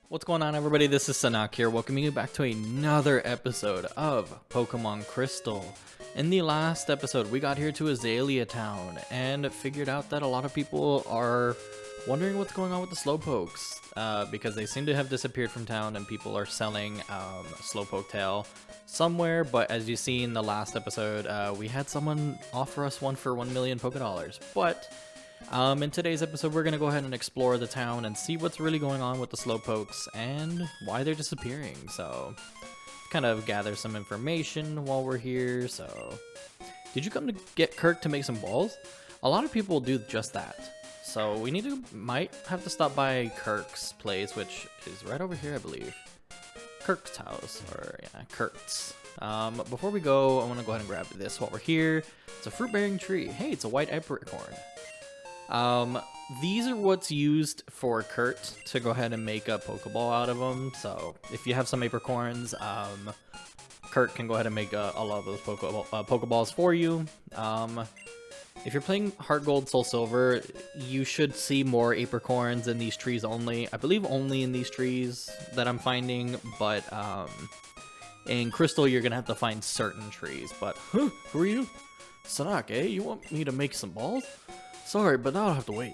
What's going on, everybody? This is Sunaak here, welcoming you back to another episode of Pokemon Crystal. In the last episode, we got here to Azalea Town and figured out that a lot of people are wondering what's going on with the Slowpokes because they seem to have disappeared from town and people are selling Slowpoke tail somewhere. But as you see in the last episode, we had someone offer us one for 1 million Pokédollars. But in today's episode, we're going to go ahead and explore the town and see what's really going on with the Slowpokes and why they're disappearing. So, kind of gather some information while we're here. So, did you come to get Kirk to make some balls? A lot of people do just that. So, we might have to stop by Kirk's place, which is right over here, I believe. Kirk's house, or yeah, Kirk's. Before we go, I want to go ahead and grab this while we're here. It's a fruit-bearing tree. Hey, it's a white apricorn. These are what's used for Kurt to go ahead and make a Pokeball out of them. So if you have some apricorns, Kurt can go ahead and make a lot of those Pokeballs for you. If you're playing Heart Gold, Soul Silver, you should see more apricorns in these trees only. I believe only in these trees that I'm finding, but in Crystal you're gonna have to find certain trees. But who are you? Sunaak, eh? You want me to make some balls? Sorry, but that'll have to wait.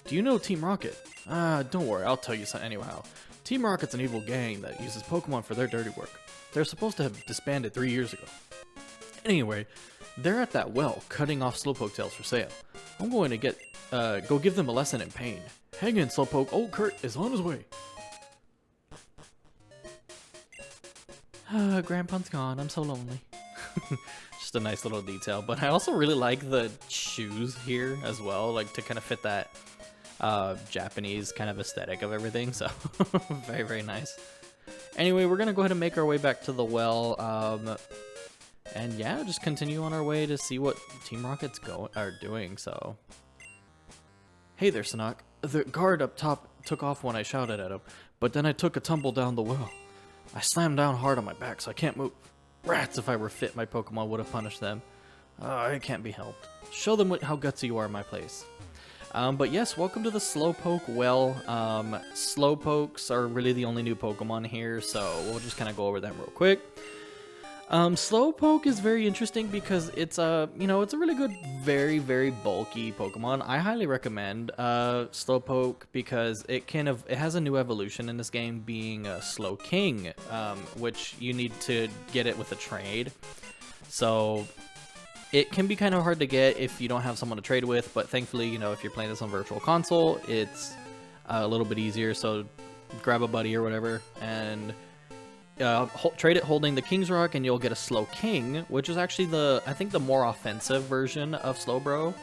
Do you know Team Rocket? Don't worry, I'll tell you something anyhow. Team Rocket's an evil gang that uses Pokemon for their dirty work. They're supposed to have disbanded 3 years ago. Anyway, they're at that well, cutting off Slowpoke tails for sale. I'm going to go give them a lesson in pain. Hang in, Slowpoke. Old Kurt is on his way. Grandpa's gone. I'm so lonely. Just a nice little detail, but I also really like the shoes here as well, like to kind of fit that Japanese kind of aesthetic of everything. So very, very nice. Anyway, we're gonna go ahead and make our way back to the well, and yeah, just continue on our way to see what Team Rocket's doing. So, hey there, Sunaak. The guard up top took off when I shouted at him, but then I took a tumble down the well. I slammed down hard on my back, so I can't move. Rats, if I were fit, my Pokemon would have punished them. It can't be helped. Show them how gutsy you are in my place. But yes, welcome to the Slowpoke well. Slowpokes are really the only new Pokemon here, so we'll just kind of go over them real quick. Slowpoke is very interesting because it's a really good, very, very bulky Pokemon. I highly recommend Slowpoke because it has a new evolution in this game, being a Slowking, which you need to get it with a trade. So it can be kind of hard to get if you don't have someone to trade with, but thankfully, if you're playing this on Virtual Console, it's a little bit easier. So grab a buddy or whatever and trade it holding the King's Rock, and you'll get a Slowking, which is actually I think the more offensive version of Slowbro.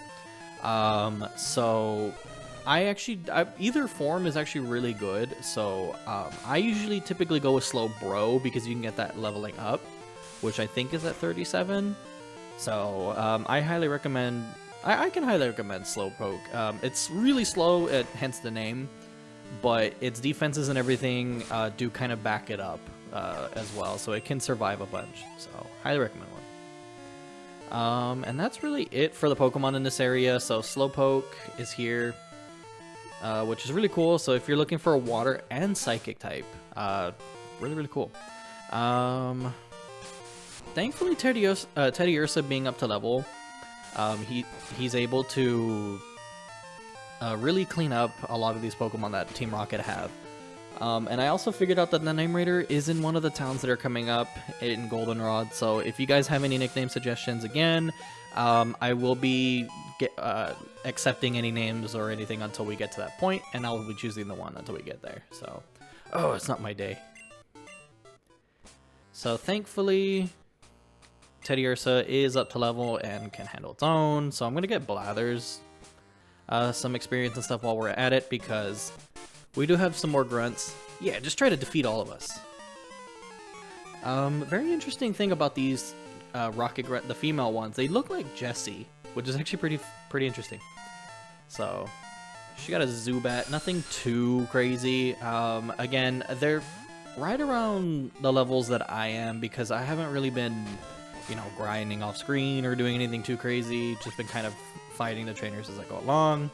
So either form is actually really good. So I usually typically go with Slowbro because you can get that leveling up, which I think is at 37. So I highly recommend. I can highly recommend Slowpoke. It's really slow, hence the name, but its defenses and everything do kind of back it up. As well, so it can survive a bunch, so highly recommend one. And that's really it for the Pokemon in this area. So Slowpoke is here, which is really cool. So if you're looking for a water and psychic type, really, really cool. Thankfully, Teddy Ursa being up to level, he's able to really clean up a lot of these Pokemon that Team Rocket have. And I also figured out that the Name Raider is in one of the towns that are coming up in Goldenrod. So if you guys have any nickname suggestions, again, I will be accepting any names or anything until we get to that point, and I'll be choosing the one until we get there. So, it's not my day. So thankfully, Teddy Ursa is up to level and can handle its own. So I'm gonna get Blathers some experience and stuff while we're at it, because we do have some more grunts. Yeah, just try to defeat all of us. Very interesting thing about these Rocket Grunt, the female ones, they look like Jessie, which is actually pretty interesting. So, she got a Zubat, nothing too crazy. Again, they're right around the levels that I am, because I haven't really been, grinding off screen or doing anything too crazy. Just been kind of fighting the trainers as I go along.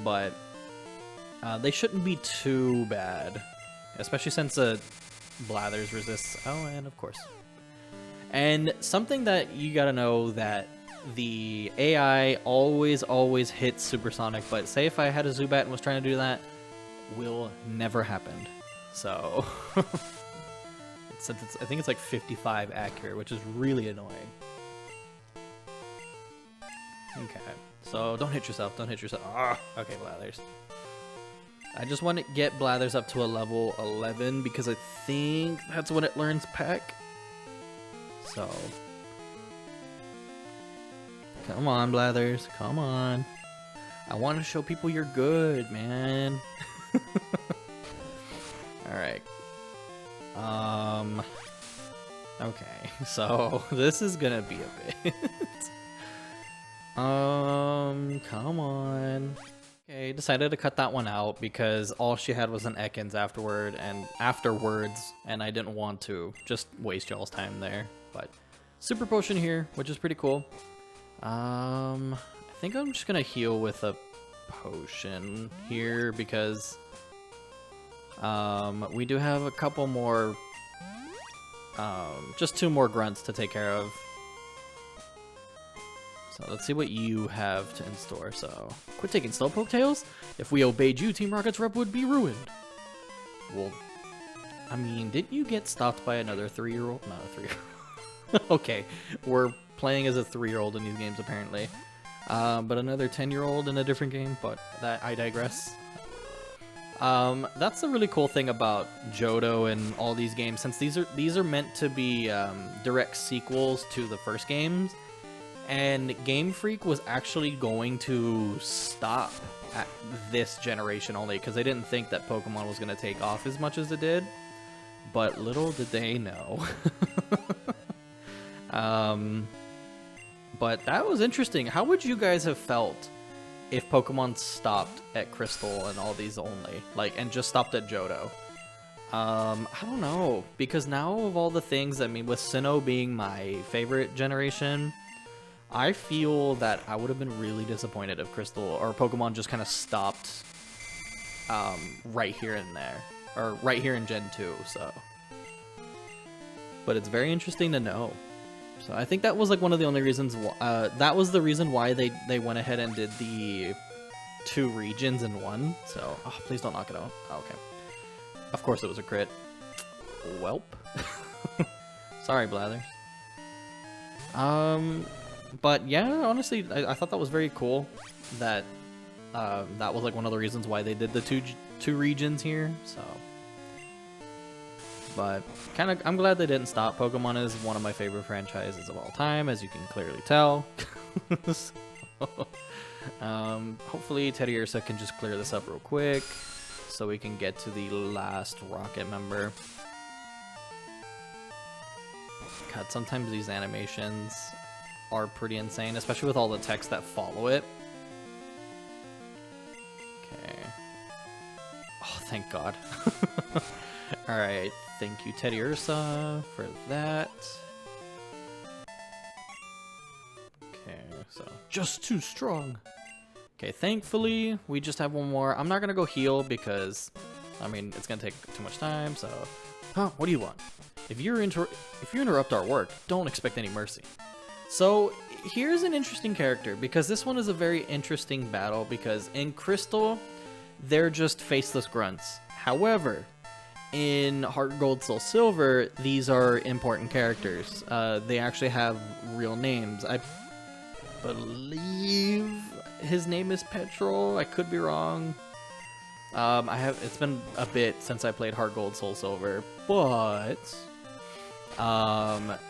But they shouldn't be too bad. especially since Blathers resists. Oh, and of course. And something that you gotta know that the AI always hits supersonic, but say if I had a Zubat and was trying to do that, will never happen. So I think it's like 55 accurate, which is really annoying. Okay, so don't hit yourself, don't hit yourself. Ah, okay, Blathers. I just want to get Blathers up to a level 11 because I think that's when it learns Peck. So, come on, Blathers, come on. I want to show people you're good, man. Alright. Okay, so this is gonna be a bit. Come on. Okay, decided to cut that one out because all she had was an Ekans afterwards, and I didn't want to just waste y'all's time there. But super potion here, which is pretty cool. I think I'm just gonna heal with a potion here because we do have a couple more, just 2 more grunts to take care of. So let's see what you have in store. So, quit taking Slowpoke tails. If we obeyed you, Team Rocket's rep would be ruined. Well, I mean, didn't you get stopped by another 3-year-old? Not a 3-year-old. Okay, we're playing as a 3-year-old in these games apparently. But another 10-year-old in a different game, but that I digress. That's the really cool thing about Johto and all these games, since these are meant to be direct sequels to the first games. And Game Freak was actually going to stop at this generation only because they didn't think that Pokemon was going to take off as much as it did. But little did they know. But that was interesting. How would you guys have felt if Pokemon stopped at Crystal and all these only? And just stopped at Johto? I don't know. Because now of all the things, I mean, with Sinnoh being my favorite generation, I feel that I would have been really disappointed if Crystal or Pokemon just kind of stopped right here and there. Or right here in Gen 2, so. But it's very interesting to know. So I think that was one of the only reasons, that was the reason why they went ahead and did the 2 regions in one. So, oh, please don't knock it out. Oh, okay. Of course it was a crit. Welp. Sorry, Blathers. But yeah, honestly, I thought that was very cool that that was one of the reasons why they did the two regions here. So, but I'm glad they didn't stop. Pokemon is one of my favorite franchises of all time, as you can clearly tell. So, hopefully Teddiursa can just clear this up real quick so we can get to the last Rocket member. God, sometimes these animations are pretty insane, especially with all the text that follow it. Okay. Oh, thank God. Alright, thank you, Teddiursa, for that. Okay, so just too strong. Okay, thankfully, we just have one more. I'm not gonna go heal because, I mean, it's gonna take too much time, so... Huh, what do you want? If you interrupt our work, don't expect any mercy. So, here's an interesting character, because this one is a very interesting battle, because in Crystal, they're just faceless grunts. However, in Heart Gold, Soul Silver, these are important characters. They actually have real names. I believe his name is Petrol. I could be wrong. It's been a bit since I played Heart Gold, Soul Silver, but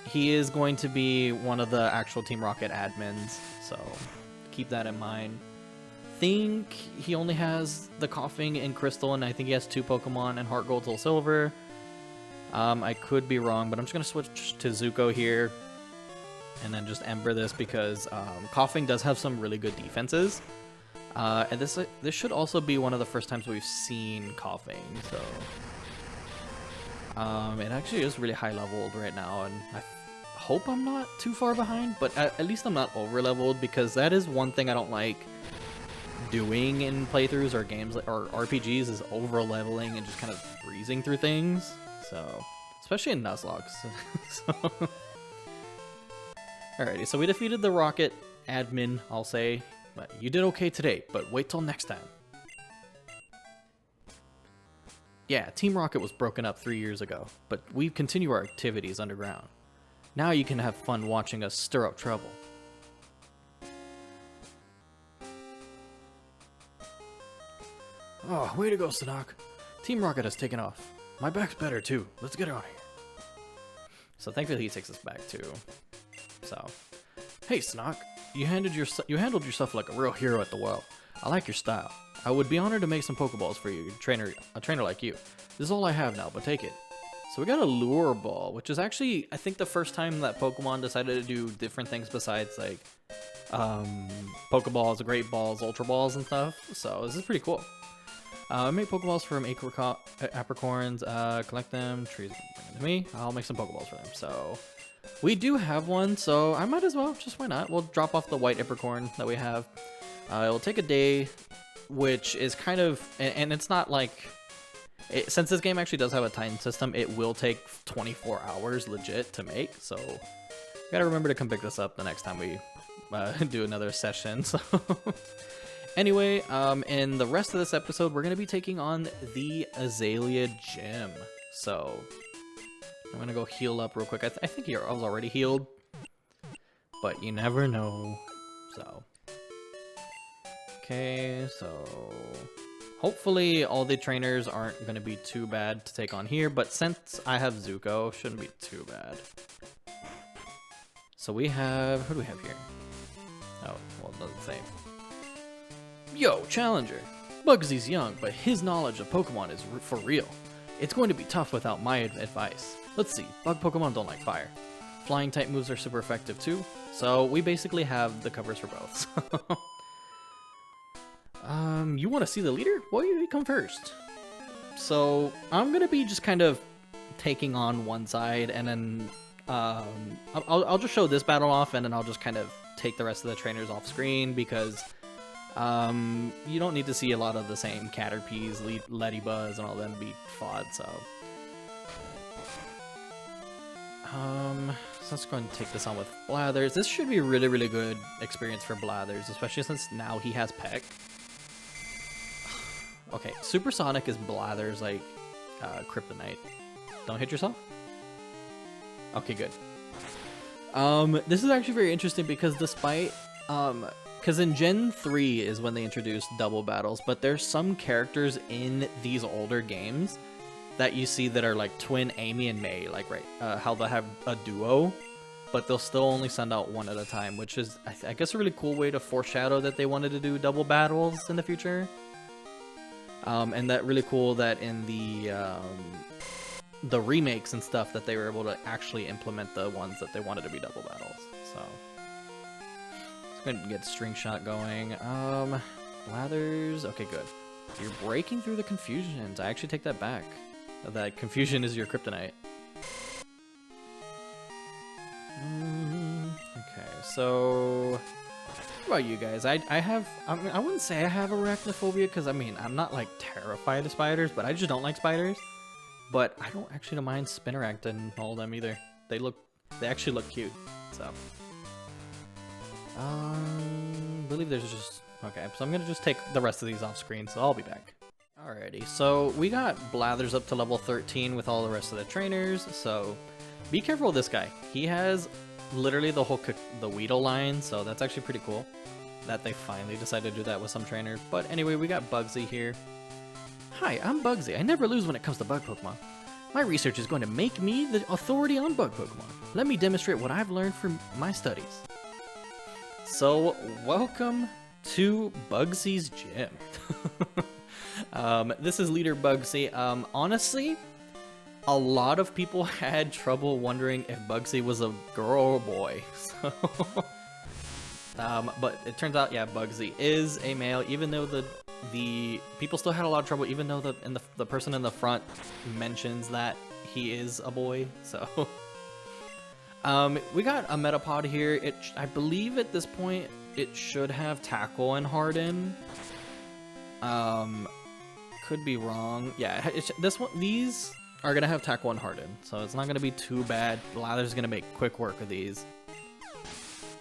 he is going to be one of the actual Team Rocket admins, so keep that in mind. Think he only has the Coughing in Crystal, and I think he has 2 Pokemon in Heart Gold, Soul Silver. I could be wrong, but I'm just going to switch to Zuko here, and then just Ember this, because Coughing does have some really good defenses. And this should also be one of the first times we've seen Coughing, so... it actually is really high leveled right now, and I hope I'm not too far behind, but at least I'm not over leveled, because that is one thing I don't like doing in playthroughs or games or RPGs is over leveling and just kind of breezing through things. So, especially in Nuzlocke. So. Alrighty, so we defeated the rocket admin, I'll say. But you did okay today, but wait till next time. Yeah, Team Rocket was broken up 3 years ago, but we continue our activities underground. Now you can have fun watching us stir up trouble. Oh, way to go, Sunaak. Team Rocket has taken off. My back's better too. Let's get out of here. So thankfully he takes us back too. So, hey Sunaak, you handled yourself like a real hero at the well. I like your style. I would be honored to make some Pokeballs for you, a trainer like you. This is all I have now, but take it. So we got a Lure Ball, which is actually, I think, the first time that Pokemon decided to do different things besides, like, Pokeballs, Great Balls, Ultra Balls, and stuff. So this is pretty cool. Make Pokeballs from apricorns, collect them, trees, bring them to me. I'll make some Pokeballs for them. So we do have one, so I might as well, just why not? We'll drop off the white apricorn that we have. It'll take a day, which is kind of, and it's not like, since this game actually does have a time system, it will take 24 hours legit to make, so you gotta remember to come pick this up the next time we do another session. So anyway, in the rest of this episode, we're gonna be taking on the Azalea Gem. So I'm gonna go heal up real quick. I think I was already healed, but you never know. So okay, so hopefully all the trainers aren't going to be too bad to take on here, but since I have Zuko, shouldn't be too bad. So we have, who do we have here? Oh, well, it doesn't say. Yo, Challenger! Bugsy's young, but his knowledge of Pokemon is for real. It's going to be tough without my advice. Let's see, bug Pokemon don't like fire. Flying type moves are super effective too, so we basically have the covers for both. You want to see the leader? Well, you come first. So I'm gonna be just kind of taking on one side, and then I'll just show this battle off, and then I'll just kind of take the rest of the trainers off screen because you don't need to see a lot of the same Caterpies, Ladybuzz, and all them be fought. So let's go and take this on with Blathers. This should be a really, really good experience for Blathers, especially since now he has Peck. Okay, Supersonic is Blathers like Kryptonite. Don't hit yourself? Okay, good. This is actually very interesting because despite because in Gen 3 is when they introduced double battles, but there's some characters in these older games that you see that are like twin Amy and May, like how they have a duo, but they'll still only send out one at a time, which is I guess a really cool way to foreshadow that they wanted to do double battles in the future. And that really cool that in the remakes and stuff that they were able to actually implement the ones that they wanted to be double battles. So let's go ahead and get String Shot going. Blathers, okay, good. You're breaking through the confusions. I actually take that back. That confusion is your kryptonite. Okay, so what about you guys? I wouldn't say I have arachnophobia because I mean I'm not like terrified of spiders, but I just don't like spiders. But I don't actually mind Spinarak and all of them either. They actually look cute. So I believe there's just okay. So I'm gonna just take the rest of these off screen. So I'll be back. Alrighty, so we got Blathers up to level 13 with all the rest of the trainers. So be careful with this guy. He has literally the whole the Weedle line, so that's actually pretty cool that they finally decided to do that with some trainers. But anyway, we got Bugsy here. Hi, I'm Bugsy. I never lose when it comes to bug Pokemon. My research is going to make me the authority on bug Pokemon. Let me demonstrate what I've learned from my studies. So, welcome to Bugsy's Gym. This is Leader Bugsy. Honestly, a lot of people had trouble wondering if Bugsy was a girl or boy. So, but it turns out, yeah, Bugsy is a male, even though the people still had a lot of trouble, even though the person in the front mentions that he is a boy. So, we got a Metapod here. I believe at this point it should have Tackle and Harden. Could be wrong. Yeah, these are gonna have Tackle and Harden, so it's not gonna be too bad. Blather's gonna make quick work of these.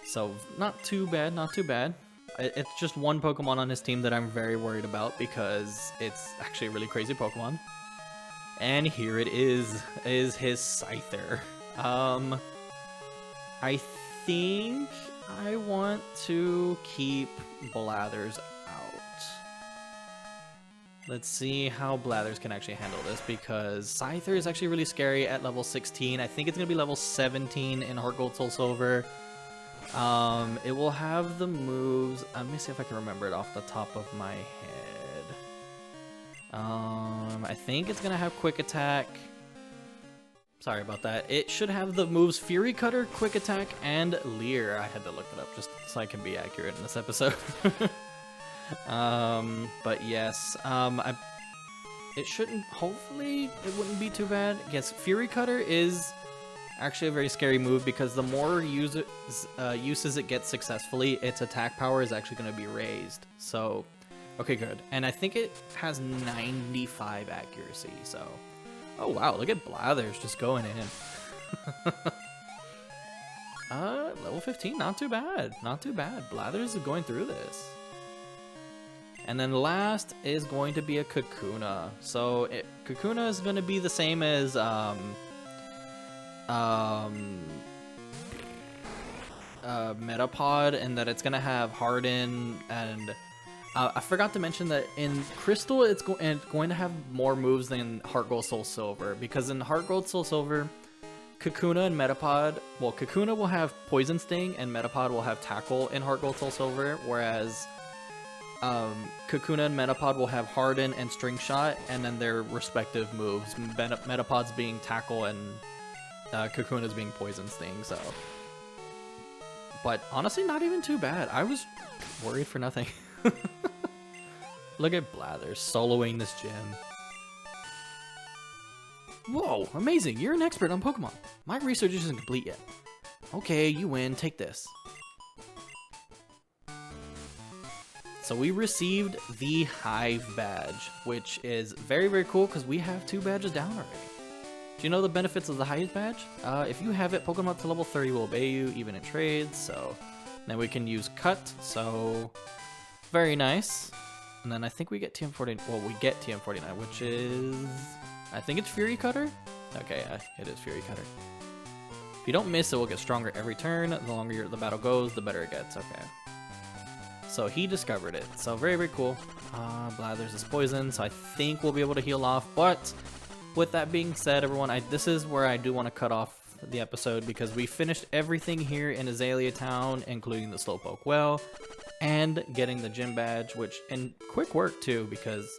So not too bad, not too bad. It's just one Pokemon on his team that I'm very worried about because it's actually a really crazy Pokemon. And here it is his Scyther. I think I want to keep Blathers out. Let's see how Blathers can actually handle this because Scyther is actually really scary at level 16. I think it's going to be level 17 in Heart Gold Soul Silver. It will have the moves. Let me see if I can remember it off the top of my head. I think it's gonna have Quick Attack. Sorry about that. It should have the moves Fury Cutter, Quick Attack, and Leer. I had to look it up just so I can be accurate in this episode. But yes, it shouldn't. Hopefully, it wouldn't be too bad. Yes, Fury Cutter is actually a very scary move because the more uses it gets successfully, its attack power is actually going to be raised. So, okay, good. And I think it has 95 accuracy, so... Oh, wow, look at Blathers just going in. Level 15, not too bad. Not too bad. Blathers is going through this. And then last is going to be a Kakuna. So, Kakuna is going to be the same as, Metapod, and that it's gonna have Harden, and I forgot to mention that in Crystal it's going to have more moves than Heart Gold Soul Silver, because in Heart Gold Soul Silver, Kakuna and Metapod, well, Kakuna will have Poison Sting and Metapod will have Tackle in Heart Gold Soul Silver, whereas Kakuna and Metapod will have Harden and String Shot, and then their respective moves, Metapod's being Tackle and Kakuna's being Poison Sting, so... But honestly, not even too bad. I was worried for nothing. Look at Blathers soloing this gym. Whoa, amazing. You're an expert on Pokemon. My research isn't complete yet. Okay, you win. Take this. So we received the Hive Badge, which is very, very cool because we have 2 badges down already. Do you know the benefits of the Hive Badge? If you have it, Pokemon up to level 30 will obey you, even in trades, so... Then we can use Cut, so... Very nice. And then I think we get TM49, well, we get TM49, which is... I think it's Fury Cutter? Okay, it is Fury Cutter. If you don't miss, it will get stronger every turn. The longer the battle goes, the better it gets, okay. So he discovered it, so very, very cool. Blathers is poison, so I think we'll be able to heal off, but... With that being said, everyone, this is where I do want to cut off the episode because we finished everything here in Azalea Town, including the Slowpoke Well, and getting the Gym Badge, and quick work too, because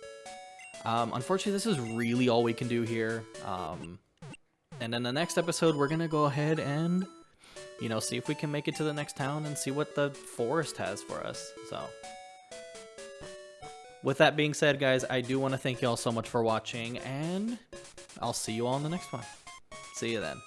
unfortunately this is really all we can do here. And in the next episode, we're going to go ahead and, see if we can make it to the next town and see what the forest has for us, so... With that being said, guys, I do want to thank you all so much for watching, and I'll see you all in the next one. See you then.